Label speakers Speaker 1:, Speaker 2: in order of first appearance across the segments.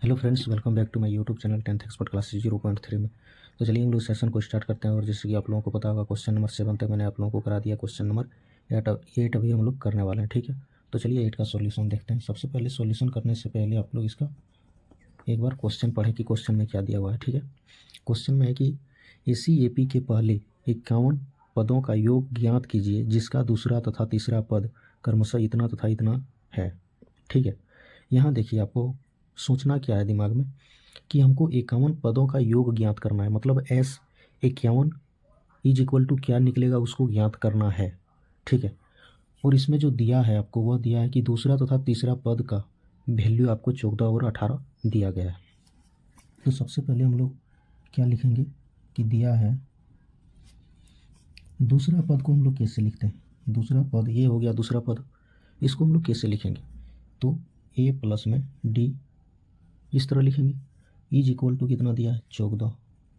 Speaker 1: Hello friends, welcome back to my YouTube channel 10th expert classes 0.3 में। तो चलिए हम लोग सेशन को स्टार्ट करते हैं। और जैसे कि आप लोगों को पता होगा, क्वेश्चन नंबर 7 तक मैंने आप लोगों को करा दिया। क्वेश्चन नंबर 8 अभी हम लोग करने वाले हैं, ठीक है। तो चलिए 8 का सॉल्यूशन देखते हैं। सबसे पहले सॉल्यूशन करने से पहले आप लोग इसका एक बार क्वेश्चन पढ़ें कि क्वेश्चन में क्या दिया हुआ है, ठीक है। क्वेश्चन में है कि ACAP के पहले 51 पदों का योग ज्ञात कीजिए जिसका दूसरा तथा तीसरा पद क्रमशः इतना तथा इतना है, ठीक है। यहाँ देखिए, आपको सोचना क्या है दिमाग में कि हमको 51 पदों का योग ज्ञात करना है। मतलब S51 इज इक्वल टू क्या निकलेगा उसको ज्ञात करना है, ठीक है। और इसमें जो दिया है आपको, वह दिया है कि दूसरा तथा तीसरा पद का वैल्यू आपको 14 और 18 दिया गया है। तो सबसे पहले हम लोग क्या लिखेंगे कि दिया है दूसरा पद को हम लोग कैसे लिखते हैं। दूसरा पद ये हो गया, दूसरा पद इसको हम लोग कैसे लिखेंगे। तो A प्लस में D इस तरह लिखेंगे। इज इक्वल टू कितना दिया है 14,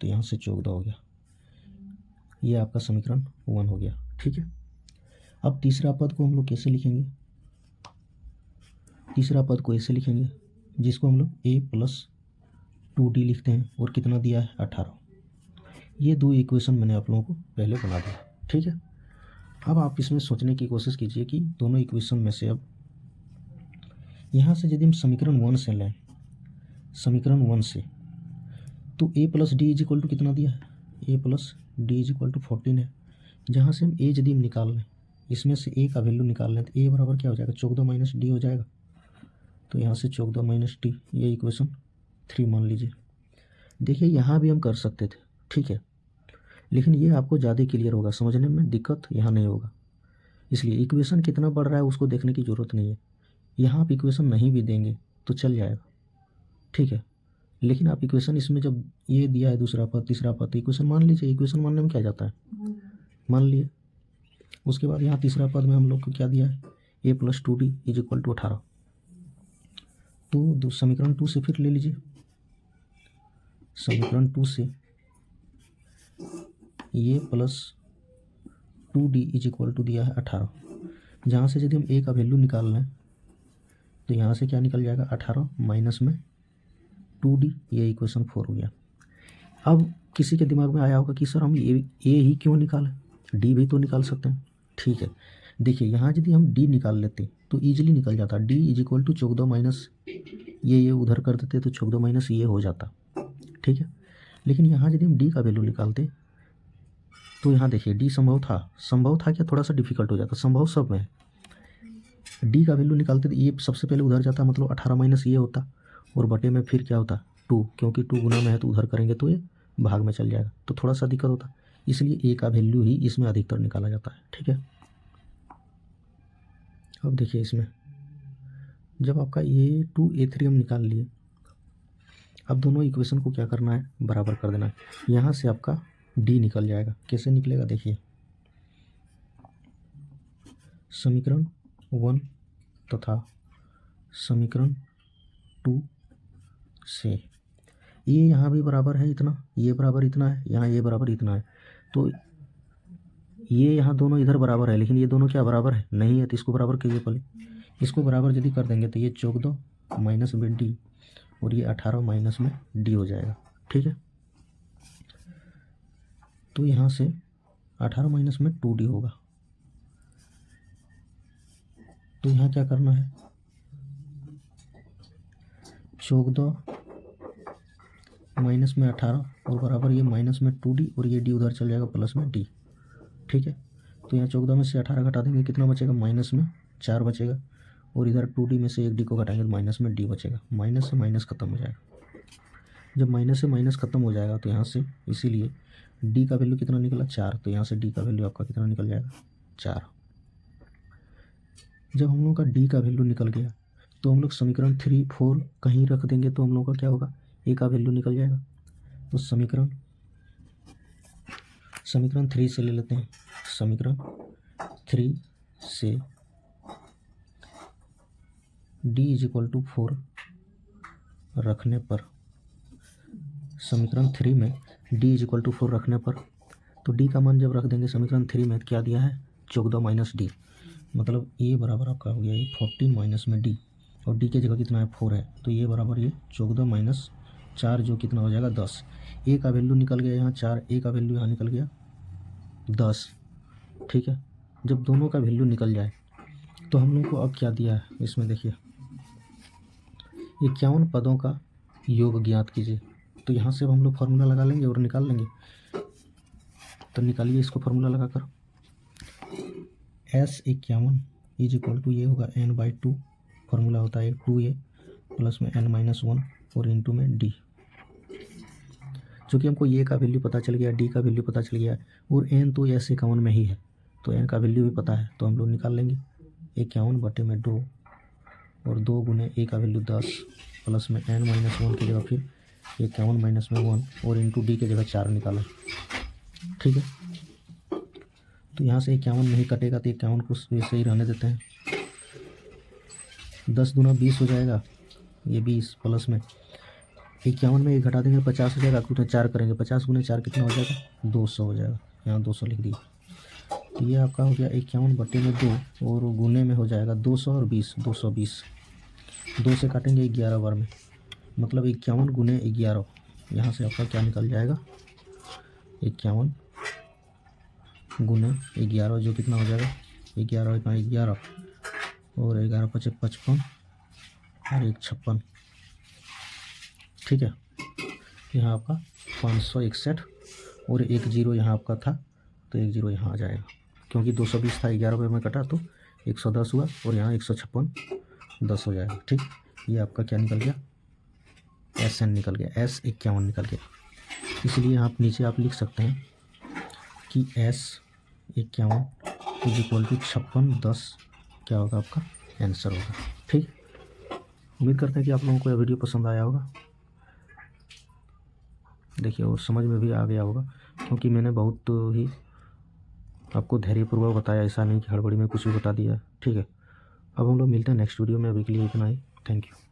Speaker 1: तो यहाँ से 14 हो गया। ये आपका समीकरण 1 हो गया, ठीक है। अब तीसरा पद को हम लोग कैसे लिखेंगे। तीसरा पद को ऐसे लिखेंगे जिसको हम लोग A प्लस 2D लिखते हैं और कितना दिया है 18। ये दो इक्वेशन मैंने आप लोगों को पहले बना दिया, ठीक है। अब आप इसमें सोचने की कोशिश कीजिए कि दोनों इक्वेशन में से अब यहाँ से यदि हम समीकरण 1 से लें, समीकरण 1 से, तो A plus D is equal to कितना दिया है, A plus D is equal to 14 है। जहाँ से हम A यदि हम निकाल लें, इसमें से A का वैल्यू निकाल लें, तो A बराबर क्या हो जाएगा 14 माइनस डी हो जाएगा। तो यहाँ से 14 माइनस डी, ये इक्वेशन 3 मान लीजिए। देखिए यहाँ भी हम कर सकते थे, ठीक है, लेकिन ये आपको ज़्यादा क्लियर होगा, समझने में दिक्कत यहाँ नहीं होगा। इसलिए इक्वेशन कितना बढ़ रहा है उसको देखने की ज़रूरत नहीं है। यहाँ आप इक्वेशन नहीं भी देंगे तो चल जाएगा, ठीक है। लेकिन आप इक्वेशन इसमें जब ये दिया है दूसरा पद तीसरा पद, इक्वेशन मान लीजिए। इक्वेशन मानने में क्या जाता है, मान लिए। उसके बाद यहाँ तीसरा पद में हम लोग को क्या दिया है, A plus 2D is equal to 18। तो समीकरण 2 से फिर ले लीजिए। समीकरण 2 से A plus 2D is equal to दिया है 18। जहाँ से यदि हम A का वैल्यू निकाल लें तो यहाँ से क्या निकल जाएगा 18 माइनस में 2D, ये इक्वेशन 4 हो गया। अब किसी के दिमाग में आया होगा कि सर हम ए ही क्यों निकालें, डी भी तो निकाल सकते हैं, ठीक है। देखिए यहाँ यदि हम डी निकाल लेते तो ईजिली निकल जाता। D is equal to 14 minus ये उधर कर देते तो 14 माइनस ये हो जाता, ठीक है। लेकिन यहाँ यदि हम डी का वैल्यू निकालते तो यहाँ देखिए डी संभव था क्या, थोड़ा सा डिफिकल्ट हो जाता। संभव सब में डी का वैल्यू निकालते तो ये सबसे पहले उधर जाता, मतलब 18 माइनस ये होता, और बटे में फिर क्या होता 2, क्योंकि 2 गुना में है तो उधर करेंगे तो ये भाग में चल जाएगा, तो थोड़ा सा दिक्कत होता। इसलिए A का वैल्यू ही इसमें अधिकतर निकाला जाता है, ठीक है। अब देखिए इसमें जब आपका A2 A3 हम निकाल लिए, अब दोनों इक्वेशन को क्या करना है, बराबर कर देना है। यहाँ से आपका D निकल जाएगा। कैसे निकलेगा देखिए, समीकरण 1 तथा समीकरण 2 से ये यहाँ भी बराबर है इतना, ये बराबर इतना है, यहाँ ये बराबर इतना है, तो ये यहाँ दोनों इधर बराबर है, लेकिन ये दोनों क्या बराबर है नहीं है, तो इसको बराबर कीजिए पहले। इसको बराबर यदि कर देंगे तो ये 14 माइनस में डी और ये 18 माइनस में डी हो जाएगा, ठीक है। तो यहाँ से 18 माइनस में 2D होगा। तो यहाँ क्या करना है, 14 माइनस में 18 और बराबर ये माइनस में 2D और ये डी उधर चल जाएगा प्लस में डी, ठीक है। तो यहाँ 14 में से 18 घटा देंगे, कितना बचेगा, माइनस में 4 बचेगा, और इधर 2D में से एक डी को घटाएंगे तो माइनस में डी बचेगा। माइनस से माइनस खत्म हो जाएगा। जब माइनस से माइनस खत्म हो जाएगा तो यहाँ से इसीलिए डी का वैल्यू कितना निकला 4, तो यहाँ से डी का वैल्यू आपका कितना निकल जाएगा 4। जब हम लोग का डी का वैल्यू निकल गया तो हम लोग समीकरण 3 4 कहीं रख देंगे तो हम लोग का क्या होगा, ए का वैल्यू निकल जाएगा। तो समीकरण 3 से ले लेते हैं। समीकरण 3 से d इज इक्वल टू 4 रखने पर, समीकरण 3 में d इज इक्वल टू 4 रखने पर, तो d का मान जब रख देंगे समीकरण 3 में, क्या दिया है 14 माइनस डी, मतलब ये बराबर आपका हो गया ये 14 माइनस में डी, और डी की जगह कितना है 4 है, तो ये बराबर ये 14 माइनस 4 जो कितना हो जाएगा 10। ए का वैल्यू निकल गया यहाँ 4, ए का वैल्यू यहाँ निकल गया 10। ठीक है, जब दोनों का वैल्यू निकल जाए तो हम लोग को अब क्या दिया है इसमें देखिए 51 पदों का योग ज्ञात कीजिए। तो यहाँ से अब हम लोग फार्मूला लगा लेंगे और निकाल लेंगे। तो निकालिए इसको फार्मूला लगाकर, S51 इज इक्वल टू ये होगा n/2, फार्मूला होता है 2a प्लस में n-1 और इंटू में d। चूँकि हमको ये का वैल्यू पता चल गया, डी का वैल्यू पता चल गया और n तो S51 में ही है, तो n का वैल्यू भी पता है, तो हम लोग निकाल लेंगे 51/2 और 2 गुने a का वैल्यू 10 प्लस में n-1 की जगह फिर 51-1 और इंटू डी की जगह 4 निकाला। ठीक है, तो यहाँ से 51 नहीं कटेगा तो 51 को वैसे ही रहने देते हैं। 10 दूना 20 हो जाएगा, ये 20 प्लस में 51 में 1 घटा देंगे 50 हो जाएगा, कुछ 4 करेंगे 50 गुने 4 कितना हो जाएगा 200 हो जाएगा, यहाँ 200 लिख दिया। तो ये आपका हो गया 51/2 और गुने में हो जाएगा 200 और 20 220, 2 से काटेंगे 11 बार में, मतलब 51 गुने 11, यहाँ से आपका क्या निकल जाएगा 51 गुने 11 जो कितना हो जाएगा 11 इतना 11 और 11 × 5 = 55 और 1 56। ठीक है, यहाँ आपका 561 और 1 0 यहाँ आपका था, तो 1 0 यहाँ आ जाएगा, क्योंकि 220 था 11 में कटा तो 110 हुआ और यहाँ 156 10 हो जाएगा। ठीक, ये आपका क्या निकल गया SN निकल गया, S51 निकल गया। इसलिए आप नीचे आप लिख सकते हैं कि S51 इज इक्वल टू 56 10 क्या होगा आपका आंसर होगा। ठीक, उम्मीद करते हैं कि आप लोगों को यह वीडियो पसंद आया होगा, देखिए और समझ में भी आ गया होगा, क्योंकि मैंने बहुत ही आपको धैर्यपूर्वक बताया, ऐसा नहीं कि हड़बड़ी में कुछ भी बता दिया। ठीक है, अब हम लोग मिलते हैं नेक्स्ट वीडियो में, अभी के लिए इतना ही, थैंक यू।